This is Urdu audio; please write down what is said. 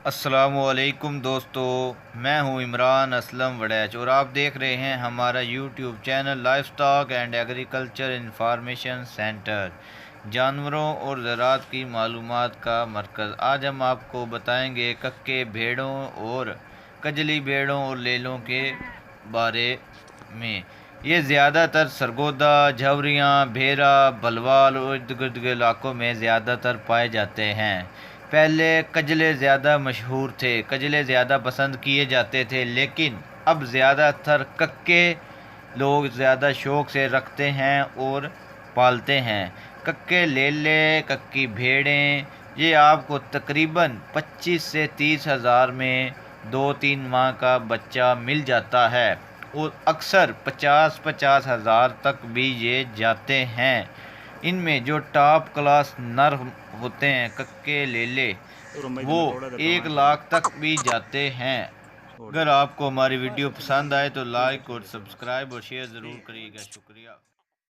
السلام علیکم دوستو، میں ہوں عمران اسلم وڑیچ اور آپ دیکھ رہے ہیں ہمارا YouTube channel life stock and agriculture information centre, جانوروں اور زراعت کی معلومات کا مرکز۔ آج ہم آپ کو بتائیں گے ککے بھیڑوں اور کجلی بھیڑوں اور لیلوں کے بارے میں۔ یہ زیادہ تر سرگودا، جھوریاں، بھیرا، بھلوال اور ارد گرد کے علاقوں میں زیادہ تر پائے جاتے ہیں۔ پہلے کجلے زیادہ مشہور تھے، کجلے زیادہ پسند کیے جاتے تھے، لیکن اب زیادہ تر ککے لوگ زیادہ شوق سے رکھتے ہیں اور پالتے ہیں۔ ککے لیلے، ککی بھیڑیں، یہ آپ کو تقریباً 25 سے 30 ہزار میں 2-3 ماہ کا بچہ مل جاتا ہے اور اکثر 50 ہزار تک بھی یہ جاتے ہیں۔ ان میں جو ٹاپ کلاس نر ہوتے ہیں ککے لیلے، وہ 1 لاکھ تک بھی جاتے ہیں۔ اگر آپ کو ہماری ویڈیو پسند آئے تو لائک اور سبسکرائب اور شیئر ضرور کریے گا۔ شکریہ۔